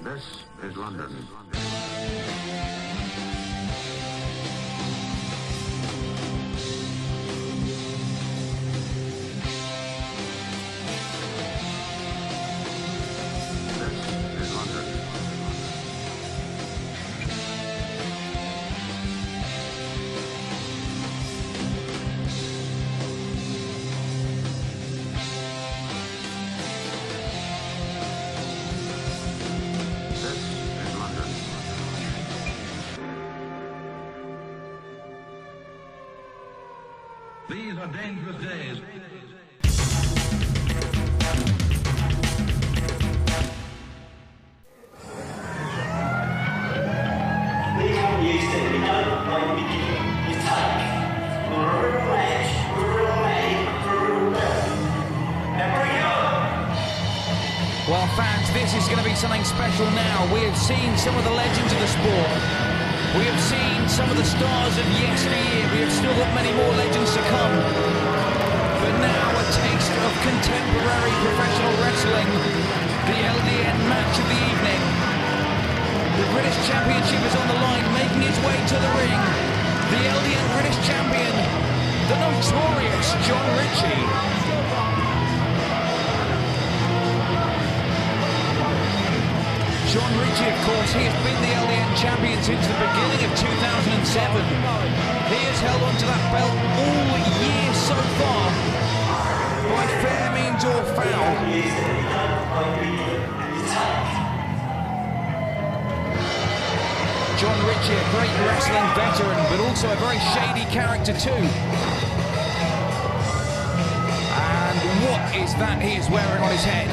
This is London. These are dangerous days. Well, fans, this is going to be something special now. We have seen some of the legends of the sport. We have seen some of the stars of yesteryear. We have still got many more legends to come. But now a taste of contemporary professional wrestling. The LDN match of the evening. The British Championship is on the line, making his way to the ring. The LDN British Champion, the Notorious Jon Ritchie. Jon Ritchie, of course, he has been the LDN champion since the beginning of 2007. He has held on to that belt all year so far, by fair means or foul. Jon Ritchie, a great wrestling veteran, but also a very shady character too. And what is that he is wearing on his head?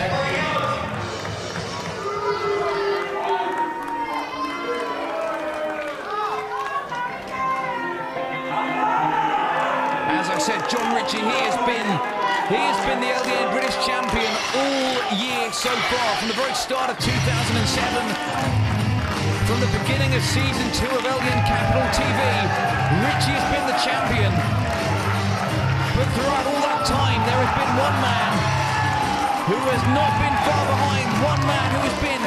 Jon Ritchie, he has been the LDN British Champion all year so far, from the very start of 2007, from the beginning of Season 2 of LDN Capital TV. Ritchie has been the champion, but throughout all that time there has been one man who has not been far behind, one man who has been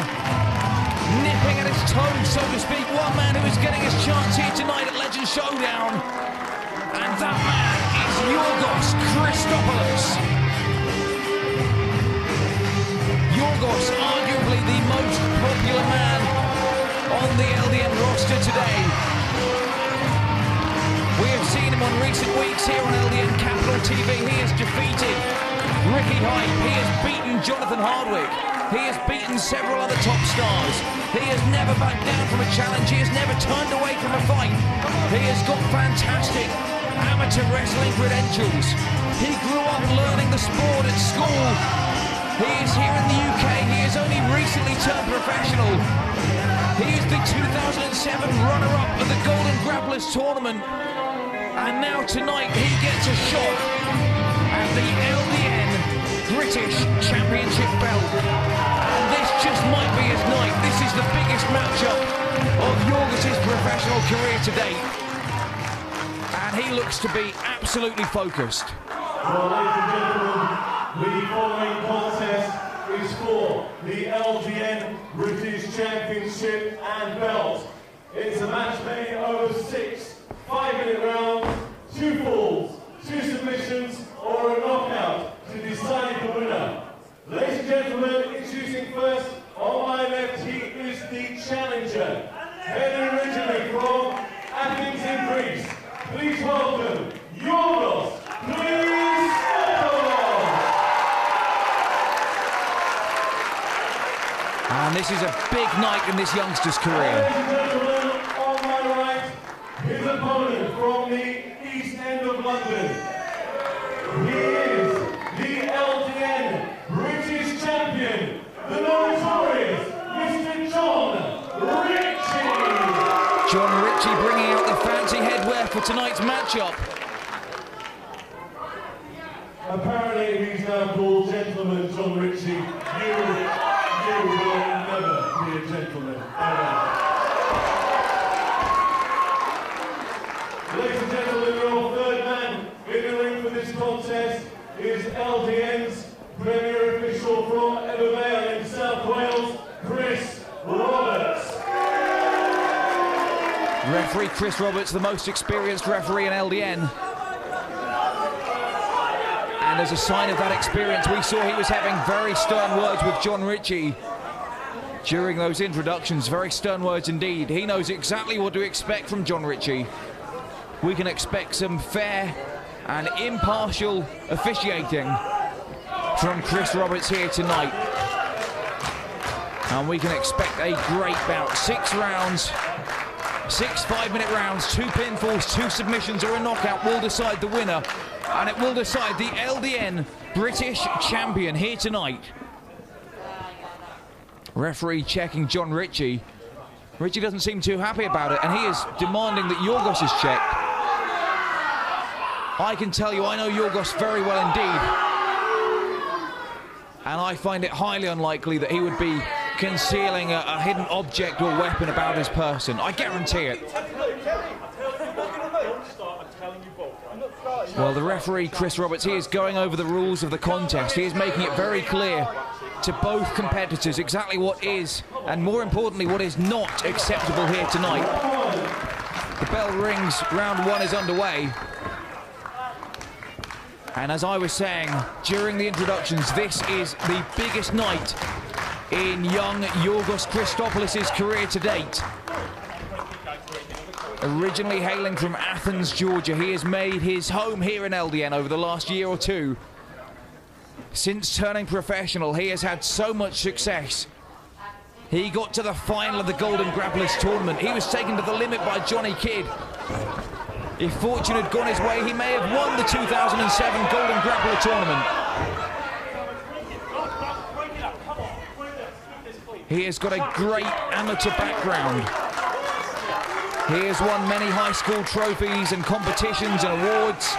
nipping at his toes, so to speak, one man who is getting his chance here tonight at Legend Showdown, and that man is Yorghos Yorghos, arguably the most popular man on the LDN roster today. We have seen him on recent weeks here on LDN Capital TV. He has defeated Ricky Hype. He has beaten Jonathan Hardwick. He has beaten several other top stars. He has never backed down from a challenge. He has never turned away from a fight. He has got fantastic amateur wrestling credentials. He grew up learning the sport at school. He is here in the UK. He has only recently turned professional. He is the 2007 runner-up of the Golden Grapplers tournament. And now tonight he gets a shot at the LDN British Championship belt. And this just might be his night. This is the biggest matchup of Yorghos' professional career to date. And he looks to be absolutely focused. Well, ladies and gentlemen, the following contest is for the LDN British Championship and belt. It's a match made over 6 5-minute rounds, 2 falls, 2 submissions, or a knockout to decide the winner. Ladies and gentlemen, introducing first, on my left, he is the challenger, heading originally from Athens in Greece. Please welcome Yorghos. Please welcome. And this is a big night in this youngster's career. Ladies and gentlemen, on my right, his opponent from the East End of London. He is the LDN British Champion, the Notorious Mr. Jon Ritchie. Jon Ritchie bringing out the fancy headwear for tonight's matchup. Apparently he's now called Gentleman Jon Ritchie. You will never be a gentleman. Ladies and gentlemen, your third man in the ring for this contest is LDN's premier official from Evervale in South Wales, Chris. referee Chris Roberts, the most experienced referee in LDN. And as a sign of that experience, we saw he was having very stern words with Jon Ritchie during those introductions. Very stern words indeed. He knows exactly what to expect from Jon Ritchie. We can expect some fair and impartial officiating from Chris Roberts here tonight. And we can expect a great bout. 6 rounds, 6 5-minute rounds, 2 pinfalls, 2 submissions or a knockout will decide the winner. And it will decide the LDN British Champion here tonight. Referee checking Jon Ritchie. Ritchie doesn't seem too happy about it, and he is demanding that Yorghos is checked. I can tell you, I know Yorghos very well indeed. And I find it highly unlikely that he would be concealing a hidden object or weapon about his person. I guarantee it. Well, the referee, Chris Roberts, he is going over the rules of the contest. He is making it very clear to both competitors exactly what is, and more importantly, what is not acceptable here tonight. The bell rings, round 1 is underway. And as I was saying during the introductions, this is the biggest night in young Yorghos Christopoulos' career to date. Originally hailing from Athens, Georgia, he has made his home here in LDN over the last year or two. Since turning professional, he has had so much success. He got to the final of the Golden Grapplers tournament. He was taken to the limit by Johnny Kidd. If fortune had gone his way, he may have won the 2007 Golden Grappler tournament. He has got a great amateur background. He has won many high school trophies and competitions and awards.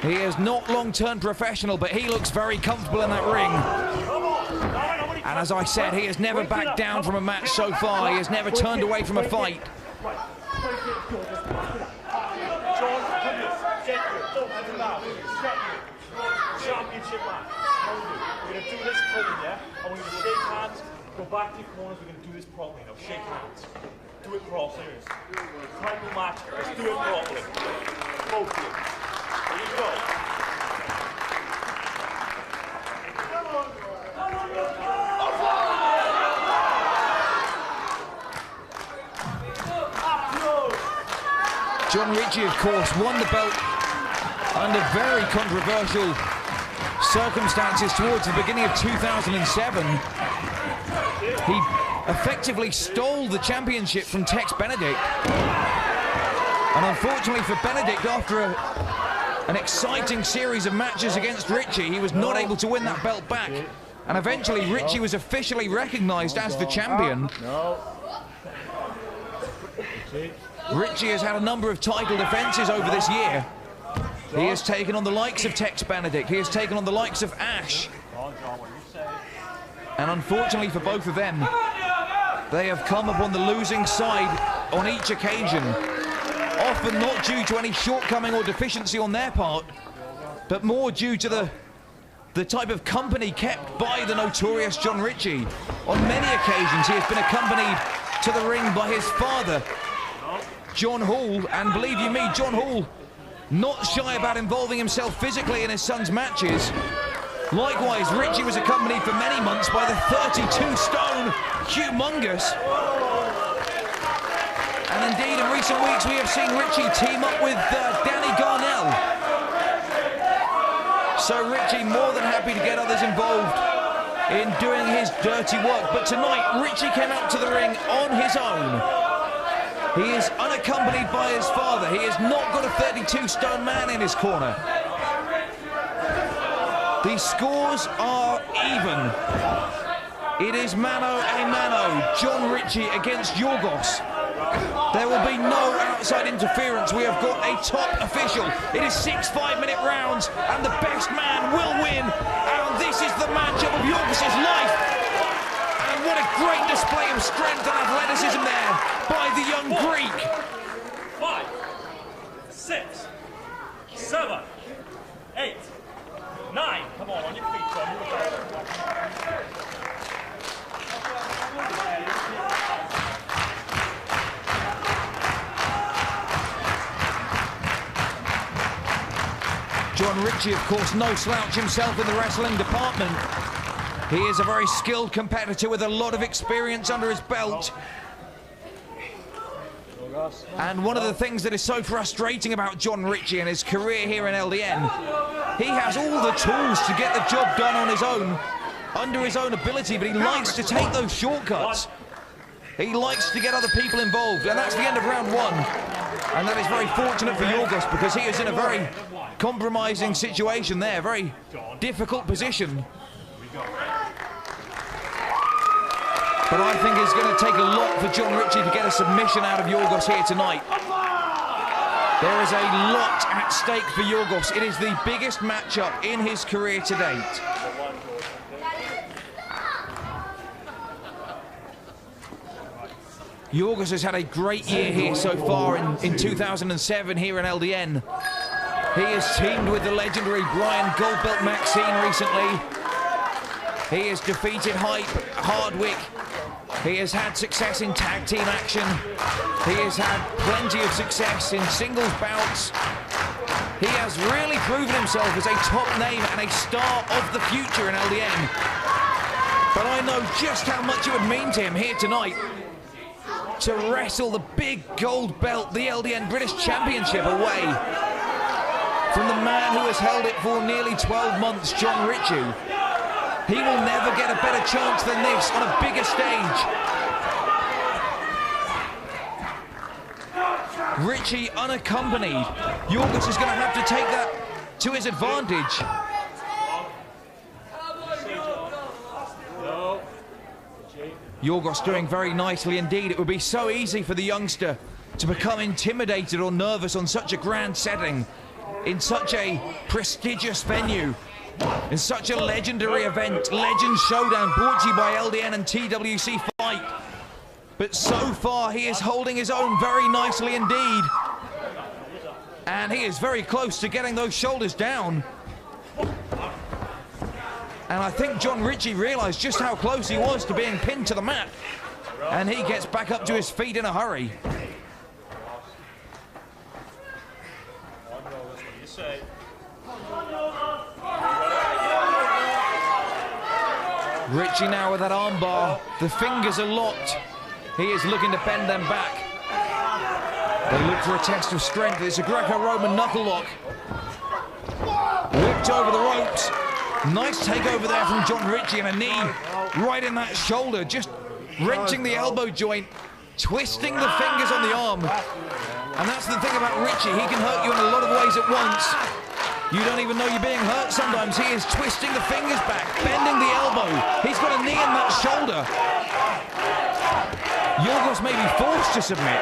He has not long turned professional, but he looks very comfortable in that ring. And as I said, he has never backed down from a match so far. He has never turned away from a fight. Championship match. We're going to do this clean, yeah? I want you to shake hands, go back to your corners, we're going to do this properly now. Shake hands. Do it properly. Title match, let's do it properly. Both of you. There you go. Jon Ritchie, of course, won the belt under very controversial circumstances towards the beginning of 2007. He effectively stole the championship from Tex Benedict. And unfortunately for Benedict, after an exciting series of matches against Ritchie, he was not able to win that belt back. And eventually Ritchie was officially recognized as the champion. Ritchie has had a number of title defenses over this year. He has taken on the likes of Tex Benedict. He has taken on the likes of Ash. And unfortunately for both of them, they have come up on the losing side on each occasion. Often not due to any shortcoming or deficiency on their part, but more due to the type of company kept by the notorious Jon Ritchie. On many occasions, he has been accompanied to the ring by his father, John Hall, and believe you me, John Hall, not shy about involving himself physically in his son's matches. Likewise, Ritchie was accompanied for many months by the 32-stone humongous. And indeed, in recent weeks, we have seen Ritchie team up with Danny Garnell. So Ritchie more than happy to get others involved in doing his dirty work. But tonight, Ritchie came out to the ring on his own. He is unaccompanied by his father. He has not got a 32-stone man in his corner. The scores are even. It is mano a mano. Jon Ritchie against Yorghos. There will be no outside interference. We have got a top official. It is 6 5-minute rounds, and the best man will win. And this is the matchup of Yorghos' life. And what a great display of strength and athleticism there by the young Greek. 5, 6, 7, 8, 9. Come on your feet, John. Jon Ritchie, of course, no slouch himself in the wrestling department. He is a very skilled competitor with a lot of experience under his belt. And one of the things that is so frustrating about Jon Ritchie and his career here in LDN, he has all the tools to get the job done on his own, under his own ability, but he likes to take those shortcuts. He likes to get other people involved, and that's the end of round one. And that is very fortunate for Yorghos, because he is in a very compromising situation there, very difficult position. But I think it's going to take a lot for Jon Ritchie to get a submission out of Yorghos here tonight. There is a lot at stake for Yorghos. It is the biggest matchup in his career to date. Yorghos has had a great year here so far in 2007 here in LDN. He has teamed with the legendary Brian Goldbelt Maxine recently. He has defeated Hype, Hardwick. He has had success in tag team action. He has had plenty of success in singles bouts. He has really proven himself as a top name and a star of the future in LDN. But I know just how much it would mean to him here tonight to wrestle the big gold belt, the LDN British Championship, away from the man who has held it for nearly 12 months, Jon Ritchie. He will never get a better chance than this on a bigger stage. Ritchie unaccompanied. Yorghos is going to have to take that to his advantage. Yorghos doing very nicely indeed. It would be so easy for the youngster to become intimidated or nervous on such a grand setting, in such a prestigious venue, in such a legendary event, Legend Showdown, brought to you by LDN and TWC Fight. But so far, he is holding his own very nicely indeed. And he is very close to getting those shoulders down. And I think Jon Ritchie realized just how close he was to being pinned to the mat. And he gets back up to his feet in a hurry. Ritchie now with that armbar. The fingers are locked. He is looking to bend them back. They look for a test of strength. It's a Greco-Roman knuckle lock. Whipped over the ropes. Nice takeover there from Jon Ritchie, and a knee right in that shoulder, just wrenching the elbow joint, twisting the fingers on the arm. And that's the thing about Ritchie, he can hurt you in a lot of ways at once. You don't even know you're being hurt sometimes. He is twisting the fingers back, bending the elbow. He's got a knee in that shoulder. Yorghos may be forced to submit.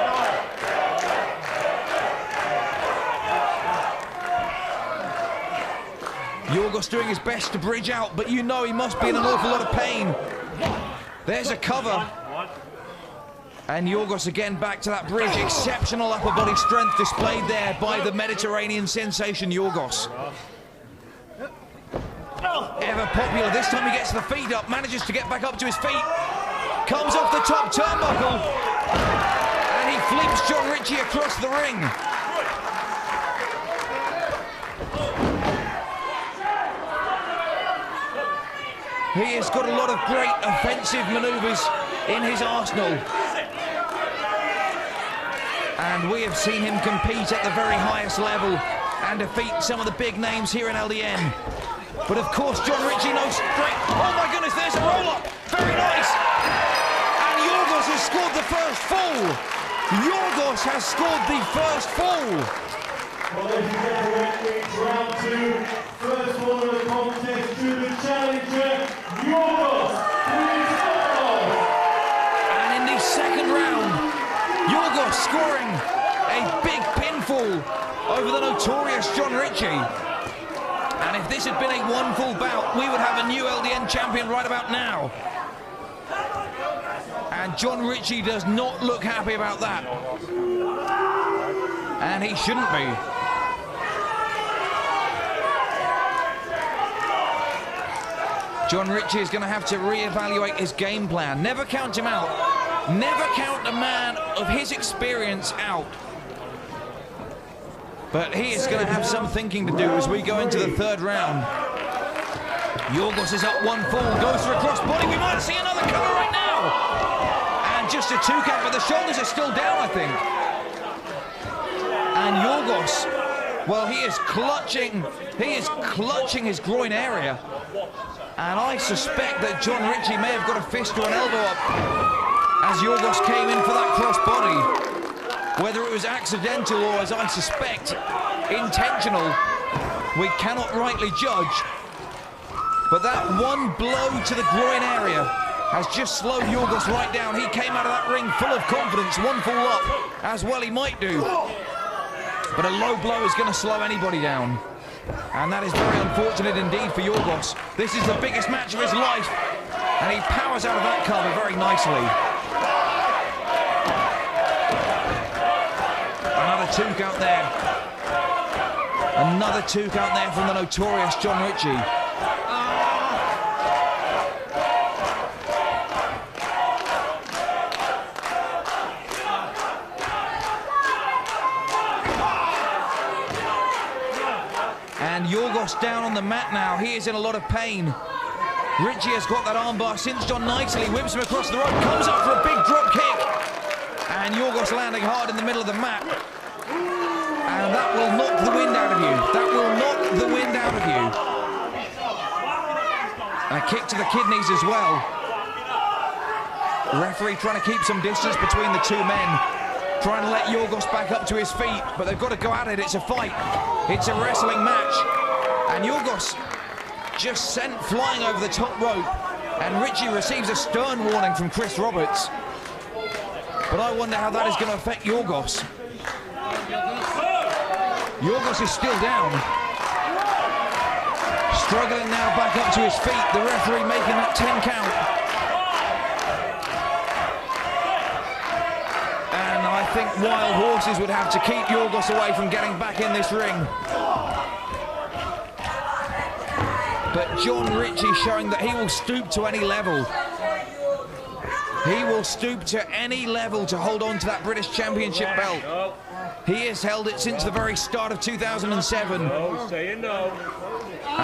Yorghos doing his best to bridge out, but you know he must be in an awful lot of pain. There's a cover. And Yorghos again back to that bridge. Exceptional upper body strength displayed there by the Mediterranean sensation Yorghos. Ever popular. This time he gets the feet up, manages to get back up to his feet. Comes off the top turnbuckle. And he flips Jon Ritchie across the ring. He has got a lot of great offensive maneuvers in his arsenal. And we have seen him compete at the very highest level and defeat some of the big names here in LDN. But of course, Jon Ritchie knows straight. Oh my goodness, there's a roll-up. Very nice. And Yorghos has scored the first fall. Yorghos has scored the first fall. Well, ladies and gentlemen, it's round two. First one of the contest to the challenger, Yorghos. And in the second round, Yorghos scoring a big pinfall over the notorious Jon Ritchie. And if this had been a one-fall bout, we would have a new LDN champion right about now. And Jon Ritchie does not look happy about that. And he shouldn't be. Jon Ritchie is going to have to reevaluate his game plan. Never count him out. Never count a man of his experience out. But he is going to have some thinking to do as we go into the third round. Yorghos is up 1-4, goes for a crossbody. We might see another cover right now. And just a 2 count, but the shoulders are still down, I think. And Yorghos, well, he is clutching his groin area. And I suspect that Jon Ritchie may have got a fist or an elbow up as Yorghos came in for that crossbody. Whether it was accidental or, as I suspect, intentional, we cannot rightly judge. But that one blow to the groin area has just slowed Yorghos right down. He came out of that ring full of confidence, 1 fall up, as well he might do. But a low blow is going to slow anybody down. And that is very unfortunate indeed for Yorghos. This is the biggest match of his life, and he powers out of that cover very nicely. Another 2 count there. Another 2 count there from the Notorious Jon Ritchie. And Yorghos down on the mat now. He is in a lot of pain. Ritchie has got that armbar cinched on nicely, whips him across the rope, comes up for a big drop kick. And Yorghos landing hard in the middle of the mat. And that will knock the wind out of you. That will knock the wind out of you. And a kick to the kidneys as well. The referee trying to keep some distance between the two men. Trying to let Yorghos back up to his feet, but they've got to go at it. It's a fight. It's a wrestling match. And Yorghos just sent flying over the top rope. And Ritchie receives a stern warning from Chris Roberts. But I wonder how that is going to affect Yorghos. Yorghos is still down. Struggling now back up to his feet. The referee making that 10 count. And I think wild horses would have to keep Yorghos away from getting back in this ring. But Jon Ritchie showing that he will stoop to any level. He will stoop to any level to hold on to that British Championship belt. He has held it since the very start of 2007. And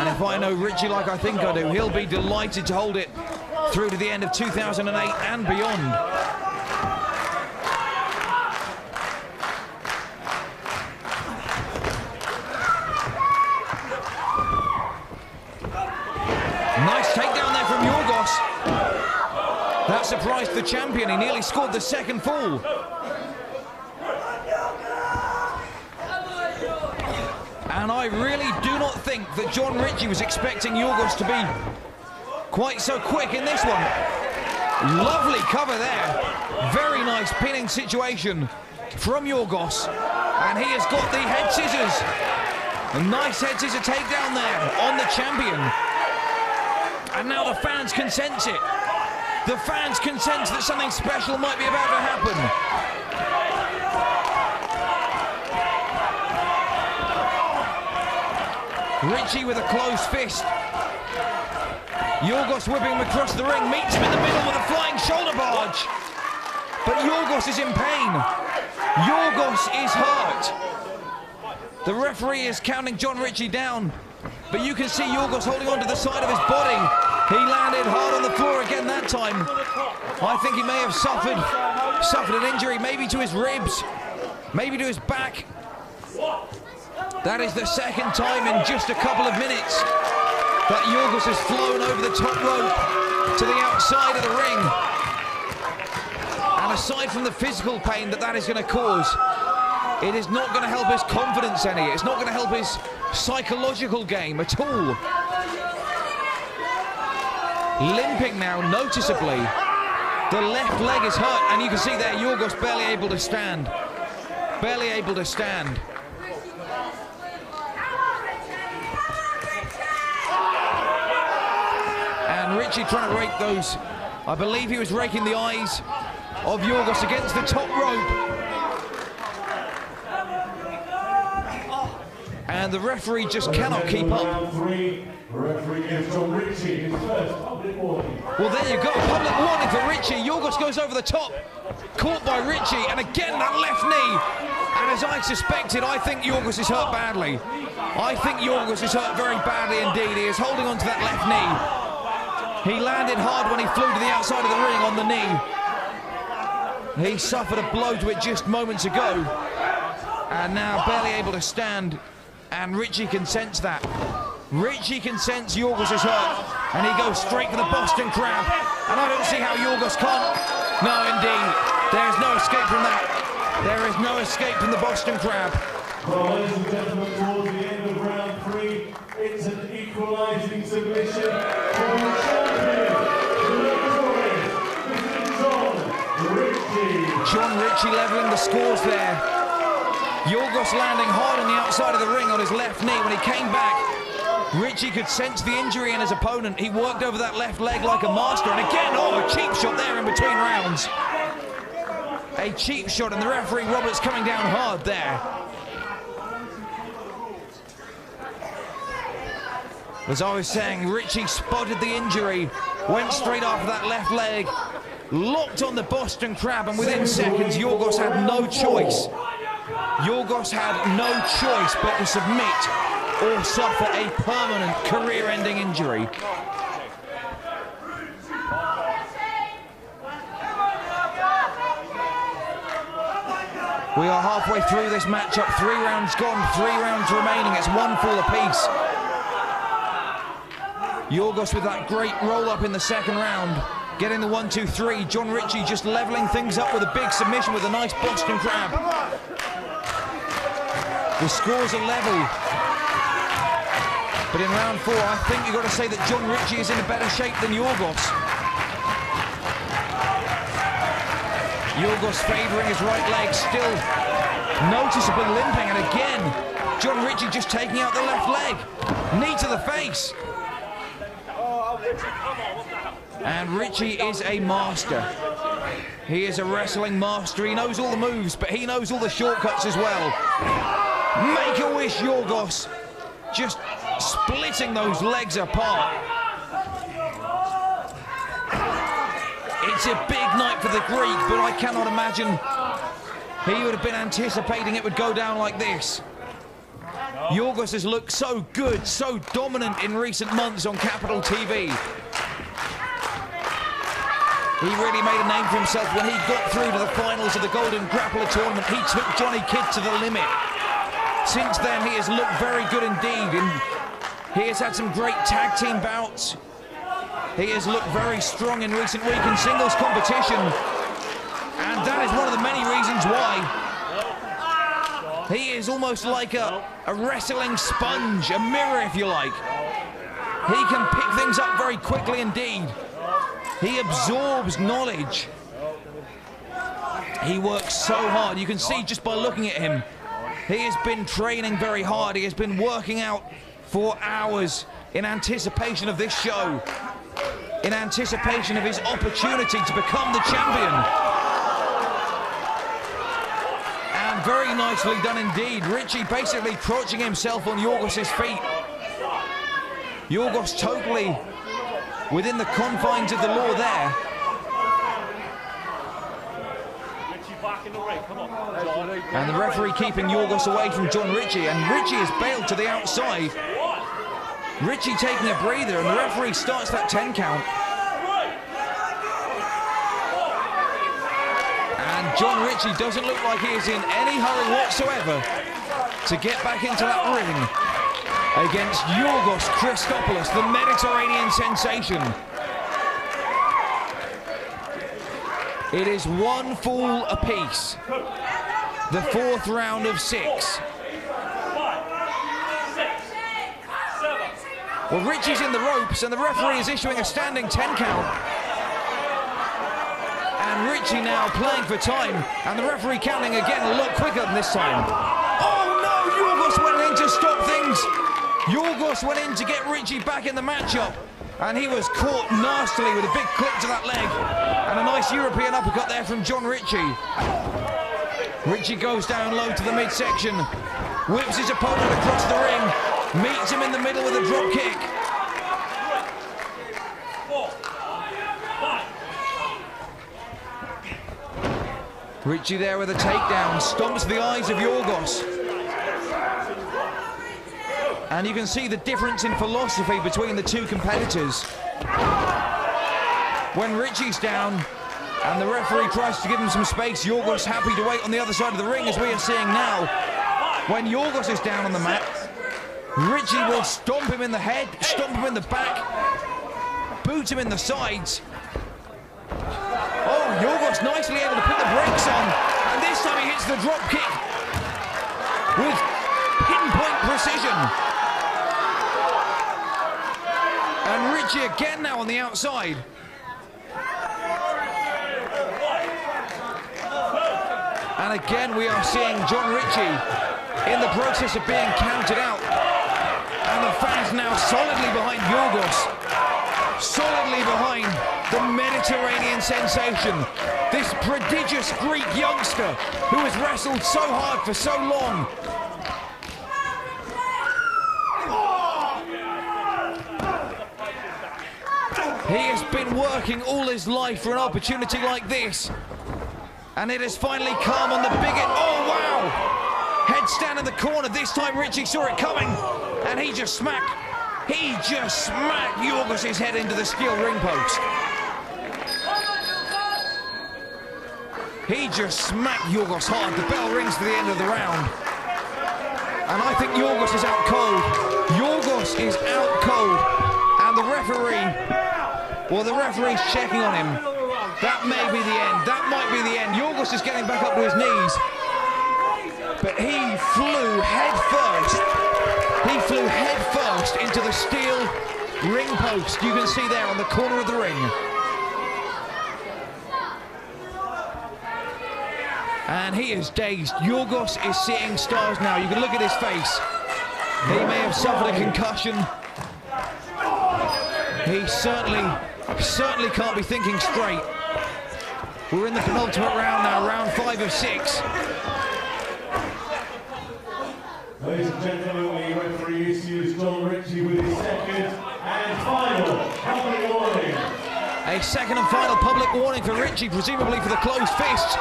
if I know Ritchie like I think I do, he'll be delighted to hold it through to the end of 2008 and beyond. Nice takedown there from Yorghos. That surprised the champion. He nearly scored the second fall. And I really do not think that Jon Ritchie was expecting Yorghos to be quite so quick in this one. Lovely cover there. Very nice pinning situation from Yorghos. And he has got the head scissors. A nice head scissor takedown there on the champion. And now the fans can sense it. The fans can sense that something special might be about to happen. Ritchie with a closed fist. Yorghos whipping him across the ring, meets him in the middle with a flying shoulder barge. But Yorghos is in pain. Yorghos is hurt. The referee is counting Jon Ritchie down. But you can see Yorghos holding on to the side of his body. He landed hard on the floor again that time. I think he may have suffered an injury, maybe to his ribs, maybe to his back. That is the second time in just a couple of minutes that Yorghos has flown over the top rope to the outside of the ring. And aside from the physical pain that is going to cause, it is not going to help his confidence any. It's not going to help his psychological game at all. Limping now, noticeably. The left leg is hurt, and you can see there Yorghos barely able to stand. Barely able to stand. And Ritchie trying to rake those. I believe he was raking the eyes of Yorghos against the top rope. And the referee just cannot keep up. Referee gives Jon Ritchie his first public warning. Well, there you go, public warning for Ritchie. Yorghos goes over the top, caught by Ritchie, and again that left knee. And as I suspected, I think Yorghos is hurt badly. I think Yorghos is hurt very badly indeed. He is holding on to that left knee. He landed hard when he flew to the outside of the ring on the knee. He suffered a blow to it just moments ago. And now barely able to stand. And Ritchie can sense that. Ritchie can sense Yorghos is hurt. And he goes straight for the Boston Crab. And I don't see how Yorghos can't. No, indeed. There is no escape from that. There is no escape from the Boston Crab. Well, ladies and gentlemen, towards the end of round 3, it's an equalising submission for the champion, Notorious Jon Ritchie. Jon Ritchie levelling the scores there. Yorghos landing hard on the outside of the ring on his left knee. When he came back, Ritchie could sense the injury in his opponent. He worked over that left leg like a master. And again, oh, a cheap shot there in between rounds. A cheap shot, and the referee Roberts coming down hard there. As I was saying, Ritchie spotted the injury, went straight after that left leg, locked on the Boston Crab, and within seconds, Yorghos had no choice. Yorghos had no choice but to submit or suffer a permanent career-ending injury. We are halfway through this matchup, 3 rounds gone, 3 rounds remaining, it's 1 fall apiece. Yorghos with that great roll-up in the second round, getting the 1-2-3. Jon Ritchie just levelling things up with a big submission with a nice Boston Crab. The scores are level. But in round 4, I think you've got to say that Jon Ritchie is in a better shape than Yorghos. Yorghos favouring his right leg, still noticeably limping, and again, Jon Ritchie just taking out the left leg. Knee to the face. And Ritchie is a master. He is a wrestling master. He knows all the moves, but he knows all the shortcuts as well. Make a wish, Yorghos. Just splitting those legs apart. It's a big night for the Greek, but I cannot imagine he would have been anticipating it would go down like this. Yorghos has looked so good, so dominant in recent months on Capital TV. He really made a name for himself when he got through to the finals of the Golden Grappler Tournament. He took Johnny Kidd to the limit. Since then, he has looked very good indeed, and he has had some great tag team bouts. He has looked very strong in recent week in singles competition, and that is one of the many reasons why. He is almost like a wrestling sponge, a mirror if you like. He can pick things up very quickly indeed. He absorbs knowledge. He works so hard. You can see just by looking at him, he has been training very hard. He has been working out for hours in anticipation of this show, in anticipation of his opportunity to become the champion. And very nicely done indeed. Ritchie basically crouching himself on Yorghos' feet. Yorghos totally within the confines of the law there. And the referee keeping Yorghos away from Jon Ritchie, and Ritchie is bailed to the outside. Ritchie taking a breather, and the referee starts that 10 count. And Jon Ritchie doesn't look like he is in any hurry whatsoever to get back into that ring against Yorghos Christopoulos, the Mediterranean sensation. It is 1 fall apiece. The 4th round of 6. Well, Ritchie's in the ropes and the referee is issuing a standing 10 count. And Ritchie now playing for time, and the referee counting again a lot quicker than this time. Oh no, Yorghos went in to stop things. Yorghos went in to get Ritchie back in the matchup, and he was caught nastily with a big clip to that leg. And a nice European uppercut there from Jon Ritchie. Ritchie goes down low to the midsection, whips his opponent across the ring, meets him in the middle with a drop kick. Ritchie there with a takedown, stomps the eyes of Yorghos. And you can see the difference in philosophy between the two competitors. When Ritchie's down and the referee tries to give him some space, Yorghos happy to wait on the other side of the ring, as we are seeing now. When Yorghos is down on the mat, Ritchie will stomp him in the head, stomp him in the back, boot him in the sides. Oh, Yorghos nicely able to put the brakes on, and this time he hits the drop kick with pinpoint precision. And Ritchie again now on the outside. And again we are seeing Jon Ritchie in the process of being counted out. And the fans now solidly behind Yorghos, solidly behind the Mediterranean sensation, this prodigious Greek youngster who has wrestled so hard for so long. He has been working all his life for an opportunity like this, and it has finally come on the bigot. Oh wow! Headstand in the corner. This time Ritchie saw it coming, and he just smacked Yorghos' head into the steel ring post. He just smacked Yorghos hard. The bell rings for the end of the round, and I think Yorghos is out cold. Yorghos is out cold, and the referee. Well, the referee's checking on him. That may be the end. That might be the end. Yorghos is getting back up to his knees. But he flew head first. He flew head first into the steel ring post. You can see there on the corner of the ring. And he is dazed. Yorghos is seeing stars now. You can look at his face. He may have suffered a concussion. He certainly can't be thinking straight. We're in the penultimate round now, round 5 of 6. Ladies and gentlemen, the referee issues Jon Ritchie with his second and final public warning. A second and final public warning for Ritchie, presumably for the closed fists.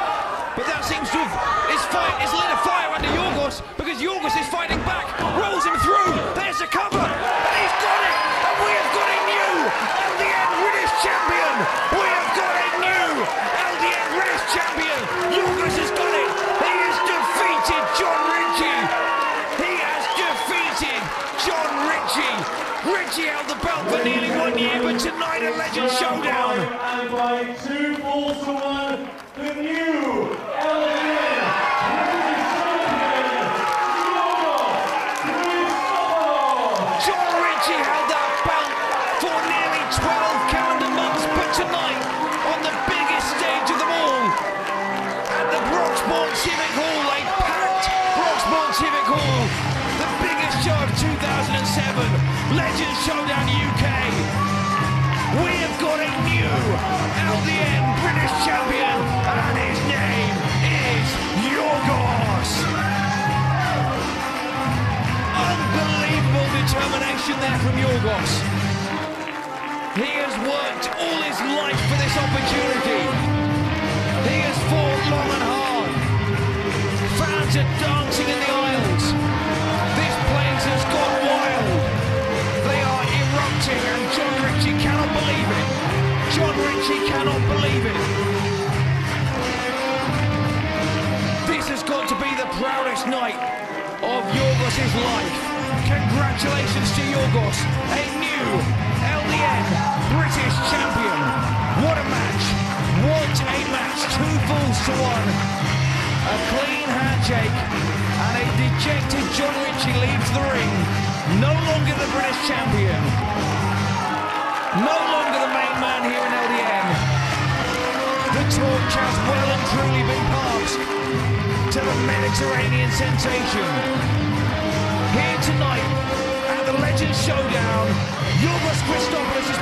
But that seems to have is lit a fire under Yorghos, because Yorghos is fighting back, rolls him through. There's the cover, and he's got it. And we have got a new LDN British champion. We have got a new LDN British champion. Yorghos has got it. He has defeated Jon Ritchie. He has defeated Jon Ritchie. Ritchie held the belt for nearly 1 year, but tonight a legend showdown. And by 2 falls to 1, the new LDN British champion, Yorghos. Jon Ritchie held that belt for nearly 12 calendar months, but tonight, on the biggest stage of them all, at the Broxbourne Civic Hall, a packed Broxbourne Civic Hall, the biggest show of 2007, Legends Showdown UK. We have got a new LDN British champion, and his name is Yorghos. Unbelievable determination there from Yorghos. He has worked all his life for this opportunity. He has fought long and hard. Fans are dancing in the aisles. This place has gone wild. They are erupting, and Jon Ritchie cannot believe it. Jon Ritchie cannot believe it. This has got to be the proudest night of Yorghos' life. Congratulations to Yorghos, a new LDN British champion. What a match. What a match. 2 falls to 1. A clean handshake, and a dejected Jon Ritchie leaves the ring. No longer the British champion. No longer the main man here in LDN. The torch has well and truly been passed to the Mediterranean sensation. Here tonight at the Legends Showdown, Yorghos Christopoulos is